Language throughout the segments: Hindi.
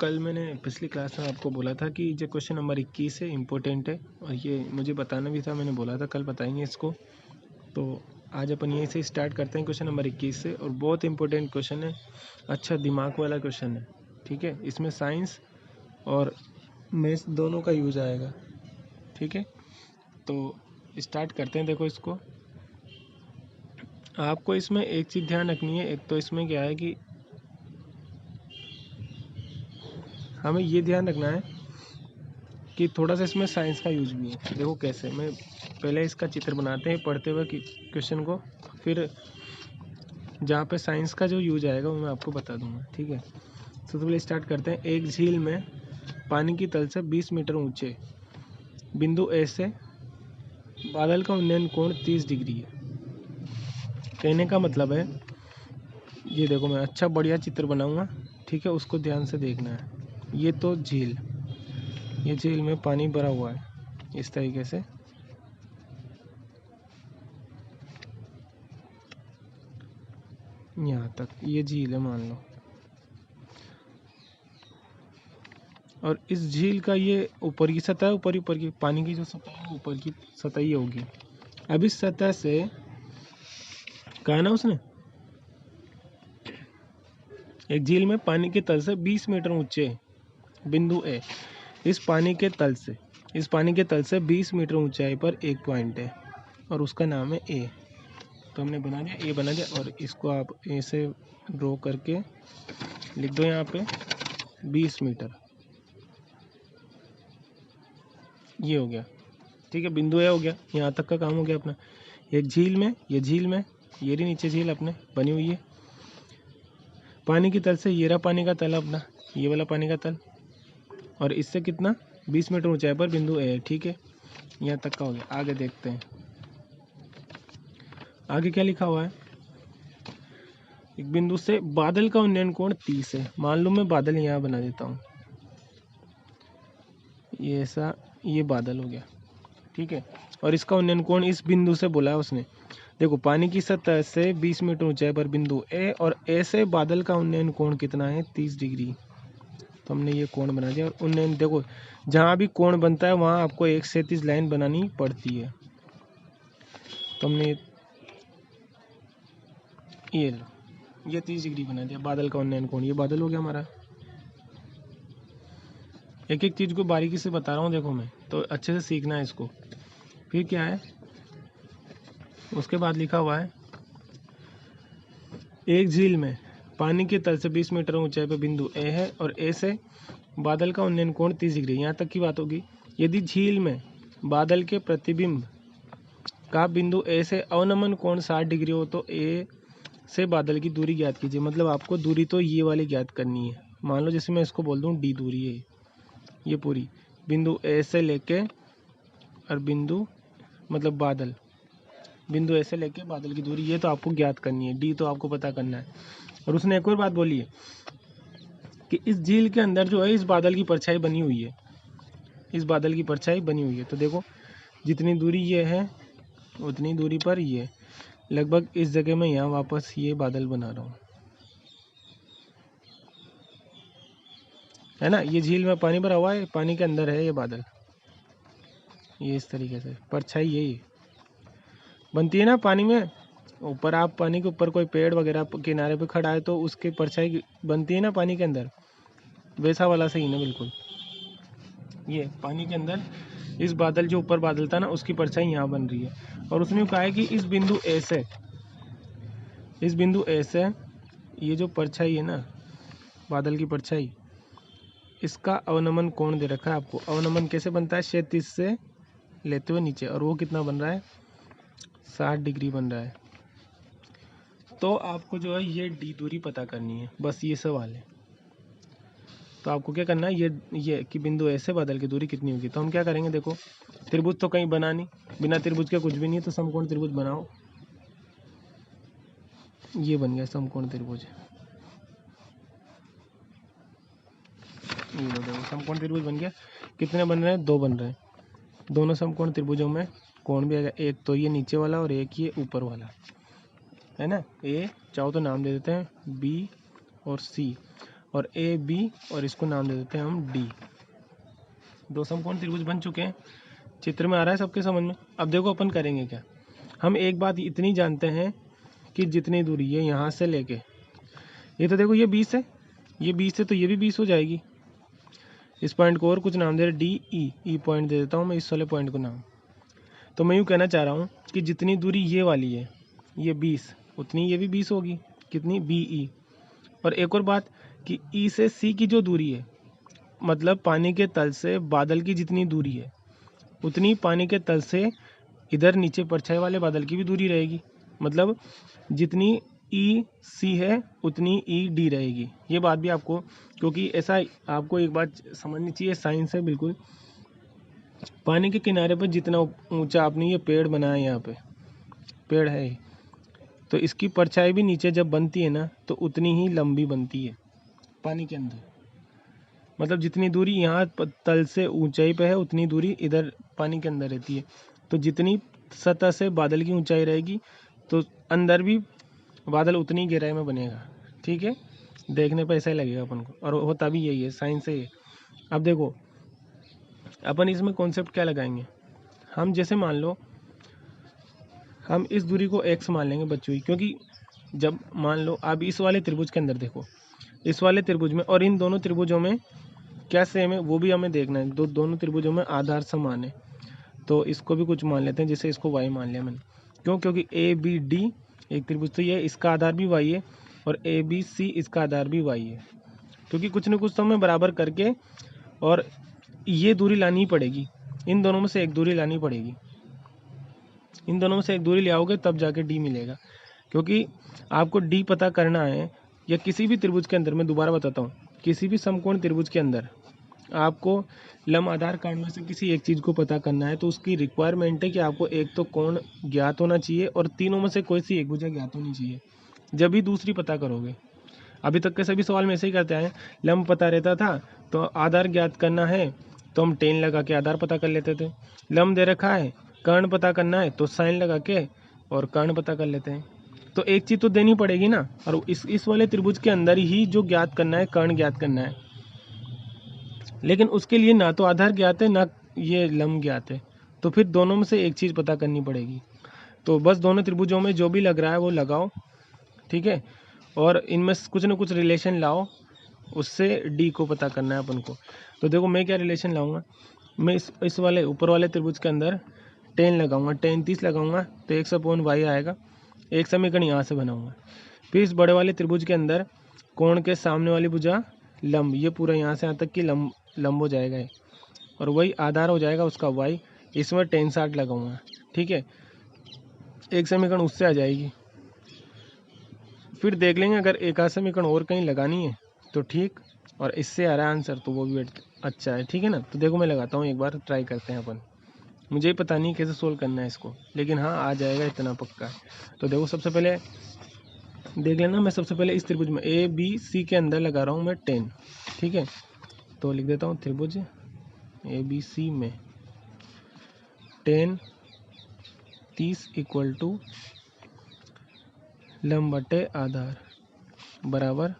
कल मैंने पिछली क्लास में आपको बोला था कि जो क्वेश्चन नंबर 21 है इम्पोर्टेंट है और ये मुझे बताना भी था, मैंने बोला था कल बताएंगे इसको। तो आज अपन यहीं से स्टार्ट करते हैं क्वेश्चन नंबर 21 से, और बहुत इंपॉर्टेंट क्वेश्चन है, अच्छा दिमाग वाला क्वेश्चन है। ठीक है, इसमें साइंस और मैथ्स दोनों का यूज आएगा। ठीक है, तो स्टार्ट करते हैं। देखो, इसको आपको इसमें एक चीज़ ध्यान रखनी है। एक तो इसमें क्या है कि हमें ये ध्यान रखना है कि थोड़ा सा इसमें साइंस का यूज भी है। देखो कैसे, मैं पहले इसका चित्र बनाते हैं पढ़ते हुए क्वेश्चन को, फिर जहाँ पे साइंस का जो यूज आएगा वो मैं आपको बता दूंगा। ठीक है, सबसे पहले स्टार्ट करते हैं। एक झील में पानी की तल से 20 मीटर ऊंचे बिंदु ए से बादल का उन्नयन कोण 30 डिग्री है। कहने का मतलब है, ये देखो मैं अच्छा बढ़िया चित्र बनाऊंगा। ठीक है, उसको ध्यान से देखना है। ये तो झील, ये झील में पानी भरा हुआ है इस तरीके से। यहाँ तक ये झील है मान लो, और इस झील का ये ऊपर की सतह, ऊपर की पानी की जो सतह है ऊपर की सतह ही होगी। अब इस सतह से कहा ना उसने, एक झील में पानी के तल से 20 मीटर ऊंचे बिंदु ए, इस पानी के तल से 20 मीटर ऊंचाई पर एक पॉइंट है और उसका नाम है ए। तो हमने बना दिया, ए बना दिया, और इसको आप ए से ड्रॉ करके लिख दो यहाँ पे 20 मीटर। ये हो गया। ठीक है, बिंदु ए हो गया, यहाँ तक का काम हो गया अपना। एक झील में, ये रही नीचे झील अपने बनी हुई है। पानी की तल से ये रहा पानी का तल अपना, ये वाला पानी का तल, और इससे कितना 20 मीटर ऊंचाई पर बिंदु ए है। ठीक है, यहाँ तक का हो गया। आगे देखते हैं, आगे क्या लिखा हुआ है। एक बिंदु से बादल का उन्नयन कोण 30 है। मान लो मैं बादल यहाँ बना देता हूँ, ये ऐसा, ये बादल हो गया। ठीक है, और इसका उन्नयन कोण इस बिंदु से बोला है उसने। देखो, पानी की सतह से 20 मीटर ऊंचाई पर बिंदु ए, और ए से बादल का उन्नयन कोण कितना है 30 डिग्री। तो हमने ये कोण बना दिया। और उन्नयन देखो, जहाँ भी कोण बनता है वहाँ आपको एक क्षैतिज लाइन बनानी पड़ती है। तो हमने ये लो, ये 30 डिग्री बना दिया बादल का उन्नयन कोण। ये बादल हो गया हमारा। एक एक चीज़ को बारीकी से बता रहा हूँ, देखो मैं, तो अच्छे से सीखना है इसको। फिर क्या है, उसके बाद लिखा हुआ है, एक झील में पानी के तल से 20 मीटर ऊंचाई पर बिंदु ए है, और ए से बादल का उन्नयन कोण 30 डिग्री। यहाँ तक की बात होगी। यदि झील में बादल के प्रतिबिंब का बिंदु ए से अवनमन कोण 60 डिग्री हो तो ए से बादल की दूरी ज्ञात कीजिए। मतलब आपको दूरी तो ये वाली ज्ञात करनी है। मान लो जैसे मैं इसको बोल दूँ डी दूरी है, ये पूरी बिंदु ए से लेके, और बिंदु मतलब बादल, बिंदु ए से लेके बादल की दूरी, ये तो आपको ज्ञात करनी है। डी तो आपको पता करना है। और उसने एक और बात बोली है कि इस झील के अंदर जो है इस बादल की परछाई बनी हुई है, इस बादल की परछाई बनी हुई है। तो देखो, जितनी दूरी ये है उतनी दूरी पर ये लगभग इस जगह में यहाँ वापस ये बादल बना रहा हूँ, है ना। ये झील में पानी भरा हुआ है, पानी के अंदर है ये बादल, ये इस तरीके से परछाई यही बनती है ना पानी में। ऊपर आप पानी के ऊपर कोई पेड़ वगैरह किनारे पे खड़ा है तो उसकी परछाई बनती है ना पानी के अंदर, वैसा वाला सही ना बिल्कुल। ये पानी के अंदर इस बादल जो ऊपर बादल था ना, उसकी परछाई यहाँ बन रही है। और उसने कहा है कि इस बिंदु ए से ये जो परछाई है ना, बादल की परछाई, इसका अवनमन कोण दे रखा है आपको। अवनमन कैसे बनता है, क्षैतिज से लेते हुए नीचे, और वो कितना बन रहा है 60 डिग्री बन रहा है। तो आपको जो है ये डी दूरी पता करनी है, बस ये सवाल है। तो आपको क्या करना है, ये कि बिंदु ए से बादल की दूरी कितनी होगी। तो हम क्या करेंगे, देखो त्रिभुज तो कहीं बना नहीं, बिना त्रिभुज के कुछ भी नहीं है। तो समकोण त्रिभुज बनाओ, ये बन गया समकोण त्रिभुज। ये देखो समकोण त्रिभुज बन गया। कितने बन रहे हैं, 2 बन रहे हैं। दोनों समकोण त्रिभुजों में कोण भी आएगा, एक तो ये नीचे वाला और एक ये ऊपर वाला, है ना। ए चाहो तो नाम दे देते हैं बी और सी, और ए बी, और इसको नाम दे देते हैं हम डी। दो समकोण त्रिभुज बन चुके हैं। चित्र में आ रहा है सबके समझ में। अब देखो अपन करेंगे क्या, हम एक बात इतनी जानते हैं कि जितनी दूरी है यहाँ से लेके, ये तो देखो ये 20 है, ये 20 है तो ये भी 20 हो जाएगी। इस पॉइंट को और कुछ नाम दे रहे डी ई पॉइंट दे देता हूँ मैं इस वाले पॉइंट को नाम। तो मैं यूँ कहना चाह रहा हूँ कि जितनी दूरी ये वाली है ये 20, उतनी ये भी 20 होगी। कितनी, बी ई। और एक और बात कि ई से सी की जो दूरी है, मतलब पानी के तल से बादल की जितनी दूरी है उतनी पानी के तल से इधर नीचे परछाई वाले बादल की भी दूरी रहेगी। मतलब जितनी ई सी है उतनी ई डी रहेगी। ये बात भी आपको, क्योंकि ऐसा आपको एक बात समझनी चाहिए, साइंस है बिल्कुल। पानी के किनारे पर जितना ऊंचा आपने ये पेड़ बनाया, यहाँ पे पेड़ है, तो इसकी परछाई भी नीचे जब बनती है ना तो उतनी ही लंबी बनती है पानी के अंदर। मतलब जितनी दूरी यहाँ तल से ऊंचाई पे है उतनी दूरी इधर पानी के अंदर रहती है। तो जितनी सतह से बादल की ऊंचाई रहेगी तो अंदर भी बादल उतनी गहराई में बनेगा। ठीक है, देखने पर ऐसा ही लगेगा अपन को, और होता भी यही है, साइंस है ये। अब देखो अपन इसमें कॉन्सेप्ट क्या लगाएंगे, हम जैसे मान लो हम इस दूरी को x मान लेंगे बच्चों ही, क्योंकि जब मान लो आप इस वाले त्रिभुज के अंदर देखो, इस वाले त्रिभुज में और इन दोनों त्रिभुजों में क्या सेम है वो भी हमें देखना है। दोनों त्रिभुजों में आधार समान है, तो इसको भी कुछ मान लेते हैं, जैसे इसको y मान लिया मैंने। क्यों, क्योंकि ए बी डी एक त्रिभुज तो ये, इसका आधार भी y है, और ए बी सी इसका आधार भी y है। क्योंकि कुछ न कुछ तो हमें बराबर करके और ये दूरी लानी पड़ेगी, इन दोनों में से एक दूरी लानी पड़ेगी। इन दोनों में से एक दूरी ले आओगे तब जाके डी मिलेगा। क्योंकि आपको डी पता करना है, या किसी भी त्रिभुज के अंदर, मैं दोबारा बताता हूँ, किसी भी समकोण त्रिभुज के अंदर आपको लंब आधार कांड में से किसी एक चीज़ को पता करना है तो उसकी रिक्वायरमेंट है कि आपको एक तो कोण ज्ञात होना चाहिए और तीनों में से कोई सी एक भुजा ज्ञात होनी चाहिए, जब भी दूसरी पता करोगे। अभी तक के सभी सवाल में ऐसे ही करते हैं, लंब पता रहता था तो आधार ज्ञात करना है तो हम टेन लगा के आधार पता कर लेते थे। लंब दे रखा है, कर्ण पता करना है तो साइन लगा के और कर्ण पता कर लेते हैं। तो एक चीज़ तो देनी पड़ेगी ना, और इस वाले त्रिभुज के अंदर ही जो ज्ञात करना है कर्ण ज्ञात करना है, लेकिन उसके लिए ना तो आधार ज्ञात है ना ये लंब ज्ञात है, तो फिर दोनों में से एक चीज़ पता करनी पड़ेगी। तो बस दोनों त्रिभुजों में जो भी लग रहा है वो लगाओ, ठीक है, और इनमें कुछ ना कुछ रिलेशन लाओ, उससे डी को पता करना है अपन को। तो देखो मैं क्या रिलेशन लाऊंगा, मैं इस वाले ऊपर वाले त्रिभुज के अंदर टेन लगाऊंगा, टेन 30 लगाऊंगा तो x/y आएगा। एक समीकरण यहाँ से बनाऊंगा। फिर इस बड़े वाले त्रिभुज के अंदर कोण के सामने वाली भुजा लंब, ये पूरा यहाँ से यहाँ तक की लंब हो जाएगा ये, और वही आधार हो जाएगा उसका y। इसमें टेन 60 लगाऊंगा, ठीक है, एक समीकरण उससे आ जाएगी। फिर देख लेंगे अगर एक आध समीकरण और कहीं लगानी है तो ठीक, और इससे आ रहा है आंसर तो वो भी अच्छा है, ठीक है ना। तो देखो मैं लगाता हूँ, एक बार ट्राई करते हैं अपन। मुझे ही पता नहीं कैसे सोल्व करना है इसको, लेकिन हाँ आ जाएगा इतना पक्का है। तो देखो सबसे पहले देख लेना, मैं सबसे पहले इस त्रिभुज में ए बी सी के अंदर लगा रहा हूँ मैं 10, ठीक है। तो लिख देता हूँ त्रिभुज ए बी सी में 10 30 इक्वल टू लंब बटे आधार बराबर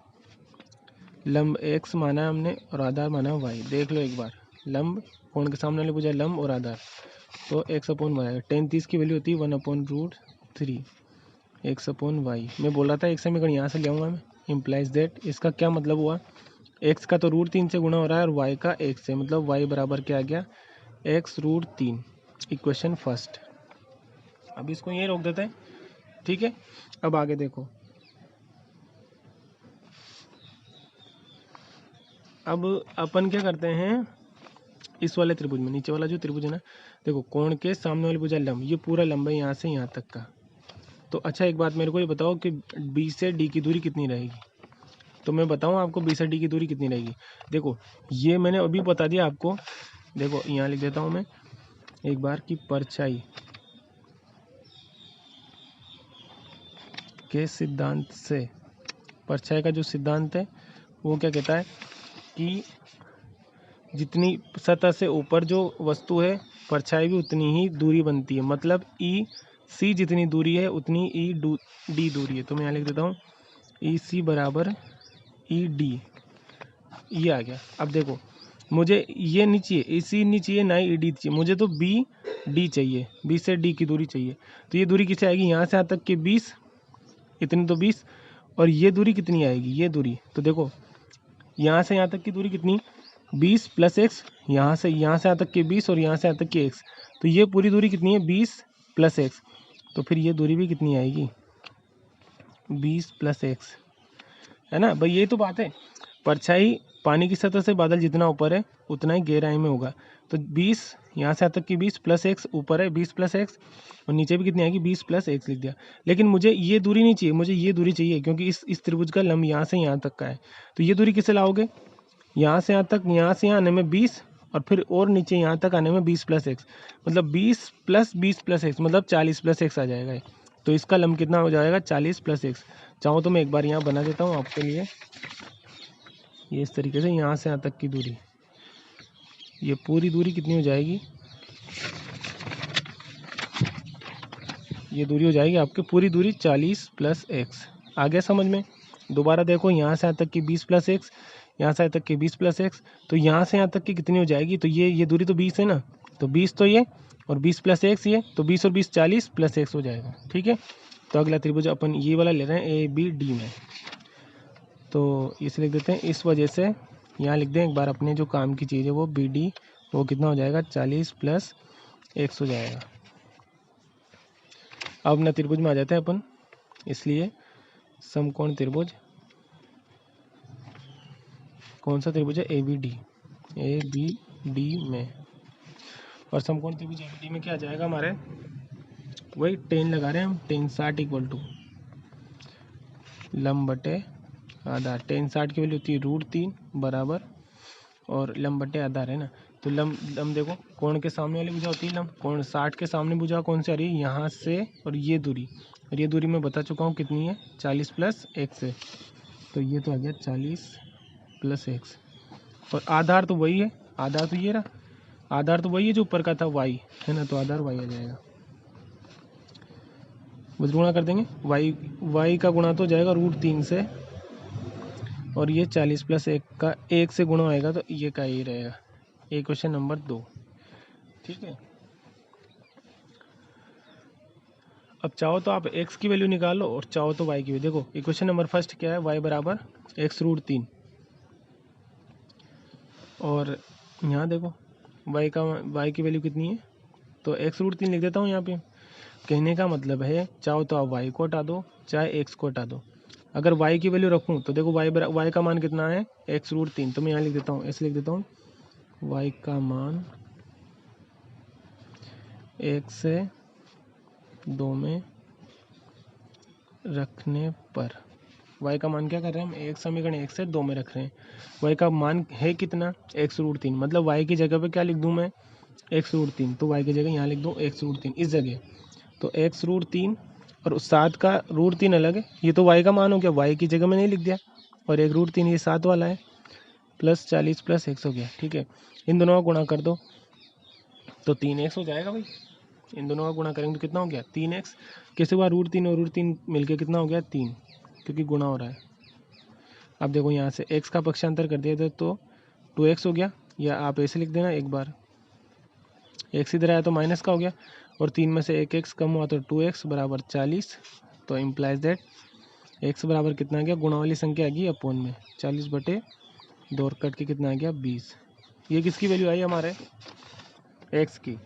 लंब x माना है हमने और आधार माना है y। देख लो एक बार, लंब कोण के सामने वाली भुजा लंब और आधार, तो x/y आएगा। 10 30 की वैल्यू होती है 1/√3 x/y। मैं बोल रहा था एक समीकरण यहाँ से ले आऊँगा मैं, इम्प्लाइज दैट, इसका क्या मतलब हुआ, x का तो √3 से गुणा हो रहा है और y का 1 से, मतलब y बराबर क्या आ गया, x√3। Equation first. अब इसको यहीं रोक देते हैं, ठीक है। अब आगे देखो, अब अपन क्या करते हैं, इस वाले त्रिभुज में नीचे वाला जो त्रिभुज है ना, देखो कोण के सामने वाली भुजा लंब, ये पूरा लंबा है यहाँ से यहाँ तक का। तो अच्छा एक बात मेरे को ये बताओ कि बी से डी की दूरी कितनी रहेगी। तो मैं बताऊँ आपको बी से डी की दूरी कितनी रहेगी। देखो ये मैंने अभी बता दिया आपको, देखो यहाँ लिख देता हूँ मैं एक बार की परछाई के सिद्धांत से, परछाई का जो सिद्धांत है वो क्या कहता है कि जितनी सतह से ऊपर जो वस्तु है परछाई भी उतनी ही दूरी बनती है, मतलब ई सी जितनी दूरी है उतनी ई डी दूरी है। तो मैं यहाँ लिख देता हूँ ई सी बराबर ई डी। ये आ गया। अब देखो मुझे ये नहीं चाहिए, इसी नहीं चाहिए, ना ही डी चाहिए, मुझे तो बी डी चाहिए, बी से डी की दूरी चाहिए। तो ये दूरी किसे आएगी, यहाँ से यहाँ तक की 20, इतनी तो 20, और ये दूरी कितनी आएगी, ये दूरी तो देखो यहाँ से यहाँ तक की दूरी कितनी 20 प्लस एक्स, यहाँ से यहाँ तक की 20 और यहाँ से यहाँ तक की एक्स, तो ये पूरी दूरी कितनी है 20 प्लस एक्स। तो फिर ये दूरी भी कितनी आएगी 20 प्लस एक्स, है ना भाई, यही तो बात है। परछाई पानी की सतह से बादल जितना ऊपर है उतना ही गहराई में होगा। तो 20 यहाँ से यहाँ तक की 20 प्लस एक्स, ऊपर है 20 प्लस एक्स, और नीचे भी कितनी आएगी 20 प्लस एक्स लिख दिया। लेकिन मुझे ये दूरी नहीं चाहिए, मुझे ये दूरी चाहिए, क्योंकि इस त्रिभुज का लंब यहाँ से यहाँ तक का है। तो ये दूरी किसे लाओगे, यहाँ से यहाँ तक, यहाँ से यहाँ आने में 20, और फिर और नीचे यहाँ तक आने में 20 प्लस एक्स, मतलब 20 प्लस एक्स मतलब 40 प्लस एक्स आ जाएगा। तो इसका लंब कितना हो जाएगा 40 प्लस एक्स। चाहो तो मैं एक बार यहाँ बना देता हूँ आपके लिए, ये इस तरीके से यहाँ से यहाँ तक की दूरी, ये पूरी दूरी कितनी हो जाएगी, ये दूरी हो जाएगी आपकी पूरी दूरी 40 प्लस एक्स। आ गया समझ में। दोबारा देखो यहाँ से यहाँ तक की 20 प्लस एक्स, यहाँ से यहाँ तक की 20 प्लस एक्स, तो यहाँ से यहाँ तक की कितनी हो जाएगी, तो ये दूरी तो 20 है ना, तो 20 तो ये, और 20 प्लस एक्स ये, तो 20 और 20 40 प्लस एक्स हो जाएगा। ठीक है, तो अगला त्रिभुज अपन ये वाला ले रहे हैं ए बी डी में, तो इसे लिख देते हैं, इस वजह से यहाँ लिख दें एक बार, अपने जो काम की चीज़ है वो बी डी, वो कितना हो जाएगा 40 प्लस एक्स हो जाएगा। अब ना त्रिभुज में आ जाते हैं अपन, इसलिए समकोण त्रिभुज, कौन सा त्रिभुज है ए बी डी में, और समकोण त्रिभुज ए बी डी में क्या आ जाएगा हमारे, वही टेन लगा रहे हैं हम, टेन 60 इक्वल टू लंब बटे आधार। टेन 60 की वैल्यू होती है √3 बराबर, और लंब बटे आधार है ना, तो लंब देखो कोण के सामने वाली भुजा होती है लंब, कोण 60 के सामने भुजा कौन सी आ रही है यहाँ से, और ये दूरी मैं बता चुका हूँ कितनी है 40 प्लस एक्स है, तो ये तो आ गया 40 प्लस एक्स, और आधार तो वही है, आधार तो ये रहा, आधार तो वही है जो ऊपर का था वाई, है ना, तो आधार वाई आ जाएगा। बस गुणा कर देंगे, वाई का गुणा तो जाएगा √3 से, और ये 40 प्लस 1 का 1 से गुणा आएगा, तो ये का ही रहेगा। ये क्वेश्चन नंबर 2। ठीक है, अब चाहो तो आप x की वैल्यू निकालो और चाहो तो y की वैल्यू। देखो इक्वेशन नंबर फर्स्ट क्या है, y बराबर x√3, और यहाँ देखो y की वैल्यू कितनी है, तो x√3 लिख देता हूँ यहाँ पे। कहने का मतलब है चाहो तो आप y को हटा दो, चाहे x को हटा दो। अगर y की वैल्यू रखूँ तो देखो y का मान कितना है x√3, तो मैं यहाँ लिख देता हूँ, ऐसे लिख देता हूँ, y का मान 1 से 2 में रखने पर, y का मान क्या कर रहे हैं हम, एक समीकरण 1 से 2 में रख रहे हैं। y का मान है कितना x√3, मतलब y की जगह पे क्या लिख दूँ मैं x√3, तो y की जगह यहाँ लिख दूँ x√3 इस जगह, तो x√3 और उस 7 का √3 अलग है, ये तो y का मान हो गया, y की जगह में नहीं लिख दिया, और 1√3 ये 7 वाला है, प्लस 40 प्लस x हो गया। ठीक है, इन दोनों का गुणा कर दो तो 3x हो जाएगा भाई, इन दोनों का गुणा करेंगे तो कितना हो गया 3x, कैसे हुआ √3 और √3 मिलके कितना हो गया 3, क्योंकि गुणा हो रहा है। अब देखो यहाँ से x का पक्षांतर कर दिया था तो 2x हो गया, या आप ऐसे लिख देना एक बार, x इधर आया तो माइनस का हो गया, और 3 में से एक x कम हुआ तो 2x बराबर 40, तो इम्प्लाइज दैट x बराबर कितना आ गया, गुणा वाली संख्या आ गई अपोन में 40 बटे 2 और कट के कितना आ गया 20। ये किसकी वैल्यू आई हमारे x की।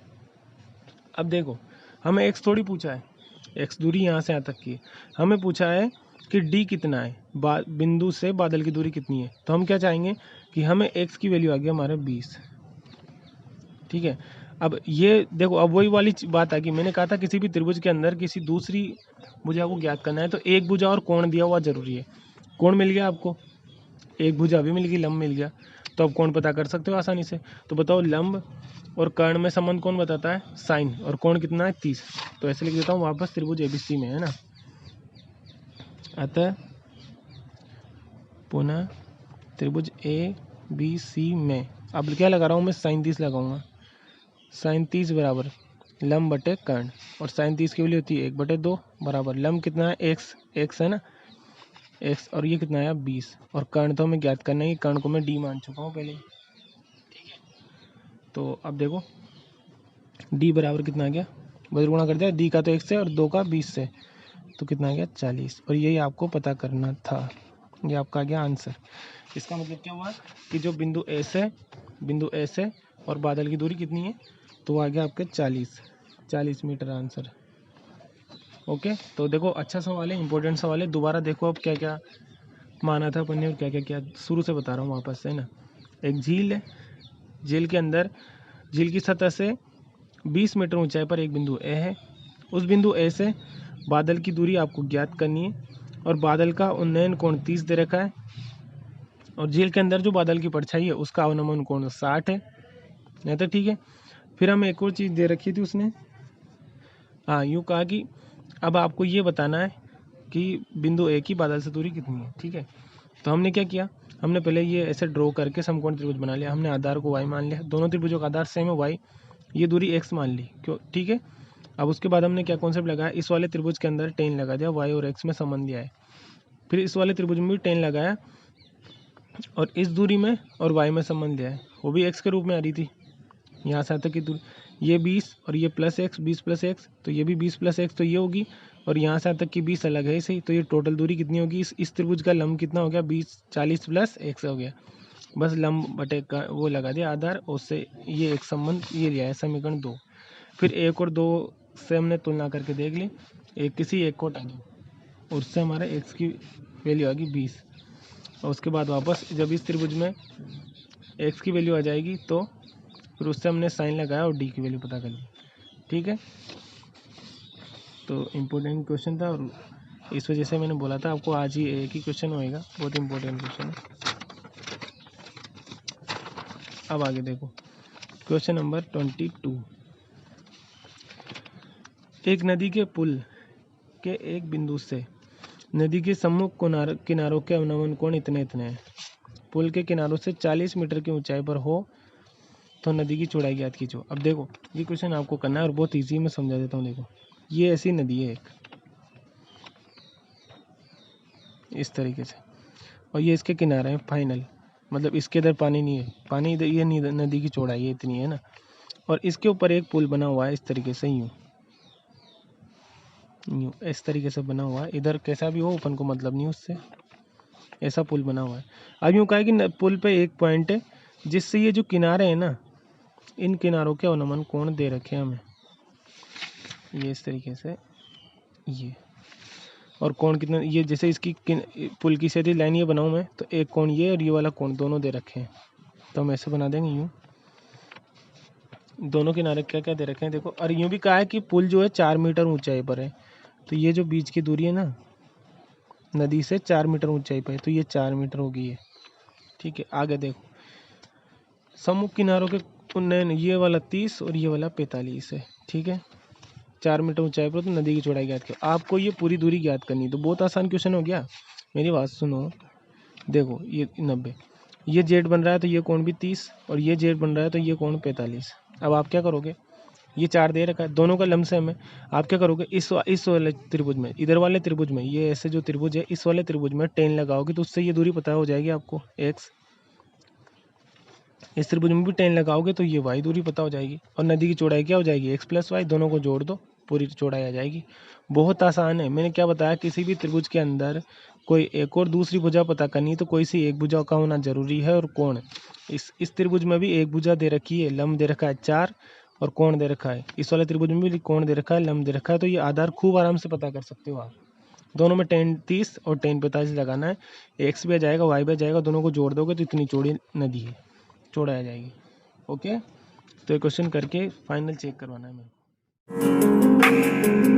अब देखो हमें x थोड़ी पूछा है, x दूरी यहाँ से यहाँ तक की, हमें पूछा है कि d कितना है, बिंदु से बादल की दूरी कितनी है, तो हम क्या चाहेंगे कि हमें x की वैल्यू आ गई हमारे 20। ठीक है, अब ये देखो, अब वही वाली बात आ गई, मैंने कहा था किसी भी त्रिभुज के अंदर किसी दूसरी भुजा को ज्ञात करना है तो एक भुजा और कोण दिया हुआ जरूरी है। कोण मिल गया आपको, एक भुजा भी मिल गई, लंब मिल गया, तो अब कोण पता कर सकते हो आसानी से। तो बताओ लंब और कर्ण में संबंध कौन बताता है, साइन, और कोण कितना है 30, तो ऐसे लिख देता हूँ वापस त्रिभुज एबीसी में, है ना। अतः पुनः त्रिभुज ए बी सी में, अब क्या लगा रहा हूँ मैं, साइन 30 लगाऊंगा, साइन 30 बराबर लंब बटे कर्ण, और साइन 30 की वैल्यू होती है 1/2 बराबर लंब कितना है x है ना, x और ये कितना आया 20, और कर्ण तो हमें ज्ञात करना है कि कर्ण को मैं d मान चुका हूँ पहले, ठीक है। तो अब देखो d बराबर कितना आ गया, बस गुणा कर दिया, d का तो 1 से और 2 का 20 से, तो कितना आ गया 40, और यही आपको पता करना था, ये आपका आ गया आंसर। इसका मतलब क्या हुआ कि जो बिंदु ए से और बादल की दूरी कितनी है, तो वो आ गया आपके 40 मीटर आंसर। ओके, तो देखो अच्छा सवाल है, इंपॉर्टेंट सवाल है, दोबारा देखो अब क्या क्या माना था अपन ने और क्या क्या किया, शुरू से बता रहा हूँ वापस से ना। एक झील है, झील के अंदर झील की सतह से 20 मीटर ऊंचाई पर एक बिंदु ए है, उस बिंदु ए से बादल की दूरी आपको ज्ञात करनी है, और बादल का उन्नयन कोण 30 दे रखा है, और झील के अंदर जो बादल की परछाई है उसका अवनमन कोण 60 है, नहीं तो ठीक है। फिर हमें एक और चीज़ दे रखी थी उसने, हाँ यूँ कहा कि अब आपको ये बताना है कि बिंदु ए की बादल से दूरी कितनी है, ठीक है। तो हमने क्या किया, हमने पहले ये ऐसे ड्रॉ करके समकोण त्रिभुज बना लिया, हमने आधार को y मान लिया, दोनों त्रिभुजों का आधार सेम है y, ये दूरी x मान ली, क्यों, ठीक है। अब उसके बाद हमने क्या कॉन्सेप्ट लगाया, इस वाले त्रिभुज के अंदर टेन लगा दिया, y और x में संबंध दिया है, फिर इस वाले त्रिभुज में भी टेन लगाया और इस दूरी में और y में संबंध दिया है, वो भी x के रूप में आ रही थी, यहाँ से तक की दूरी, ये 20 और ये प्लस एक्स, 20 प्लस एक्स, तो ये भी 20 प्लस एक्स, तो ये होगी, और यहाँ से तक की 20 अलग है सही, तो ये टोटल दूरी कितनी होगी, इस त्रिभुज का लंब कितना हो गया 40 प्लस एक्स हो गया, बस लंब बटे का वो लगा दिया आधार, उससे ये एक संबंध ये लिया है समीकरण 2। फिर 1 और 2 से हमने तुलना करके देख ली, किसी एक को हटा दो, उससे हमारा एक्स की वैल्यू आ गई 20, और उसके बाद वापस जब इस त्रिभुज में एक्स की वैल्यू आ जाएगी तो फिर उससे हमने साइन लगाया और डी की वैल्यू पता कर ली, ठीक है। तो इम्पोर्टेंट क्वेश्चन था, और इस वजह से मैंने बोला था आपको आज ही एक ही क्वेश्चन होएगा, बहुत इम्पोर्टेंट क्वेश्चन है। अब आगे देखो क्वेश्चन नंबर 22, एक नदी के पुल के एक बिंदु से नदी के सम्मुख किनारों के अवनमन कोण इतने हैं, पुल के किनारों से 40 मीटर की ऊंचाई पर हो तो नदी की चौड़ाई ज्ञात कीजिए। अब देखो ये क्वेश्चन आपको करना है और बहुत इजी में समझा देता हूँ। देखो ये ऐसी नदी है एक, इस तरीके से, और ये इसके किनारे हैं फाइनल, मतलब इसके इधर पानी नहीं है, पानी इधर, ये नदी की चौड़ाई है इतनी है ना, और इसके ऊपर एक पुल बना हुआ है इस तरीके से, यूँ इस तरीके से बना हुआ है, इधर कैसा भी हो अपन को मतलब नहीं उससे, ऐसा पुल बना हुआ है। अब यूँ कहा कि पुल पे एक पॉइंट है जिससे ये जो किनारे हैं ना, इन किनारों के अवनमन कोण दे रखे हैं हमें, ये इस तरीके से, ये और कोण कितना, ये जैसे इसकी पुल की सीधी लाइन ये बनाऊँ मैं, तो एक कोण ये और ये वाला कोण दोनों दे रखे हैं, तो हम ऐसे बना देंगे यूँ, दोनों किनारे क्या क्या दे रखे हैं देखो। और यूँ भी कहा है कि पुल जो है 4 मीटर ऊंचाई पर है, तो ये जो बीच की दूरी है ना नदी से 4 मीटर ऊंचाई पर है, तो ये 4 मीटर होगी ये, ठीक है। आगे देखो सम्मुख किनारों के उन्नयन, ये वाला 30 और ये वाला 45 है, ठीक है। 4 मीटर ऊंचाई पर तो नदी की चौड़ाई ज्ञात करो, आपको ये पूरी दूरी ज्ञात करनी है, तो बहुत आसान क्वेश्चन हो गया। मेरी बात सुनो, देखो ये 90, ये जेड बन रहा है तो ये कोण भी 30, और ये जेड बन रहा है तो ये कोण 45। अब आप क्या करोगे, ये 4 दे रखा है, दोनों का लमसम है, आप क्या करोगे, इस वाले त्रिभुज में, इधर वाले त्रिभुज में, ये ऐसे जो त्रिभुज है इस वाले त्रिभुज में टेन लगाओगे तो उससे ये दूरी पता हो जाएगी आपको x, इस त्रिभुज में भी टेन लगाओगे तो ये y दूरी पता हो जाएगी, और नदी की चौड़ाई क्या हो जाएगी x प्लस वाई, दोनों को जोड़ दो पूरी चौड़ाई आ जाएगी। बहुत आसान है, मैंने क्या बताया, किसी भी त्रिभुज के अंदर कोई एक और दूसरी भुजा पता करनी तो कोई सी एक भुजा का होना जरूरी है, और कोण इस त्रिभुज में भी एक भुजा दे रखी है, लंब दे रखा है 4 और कोण दे रखा है, इस वाले त्रिभुज में भी कोण दे रखा है, लंब दे रखा है, तो ये आधार खूब आराम से पता कर सकते हो आप। दोनों में 10-30 और 10-45 लगाना है, एक्स भी आ जाएगा वाई भी आ जाएगा, दोनों को जोड़ दोगे तो इतनी चौड़ी नदी है, चौड़ा आ जाएगी। ओके, तो ये क्वेश्चन करके फाइनल चेक करवाना है मेरे को।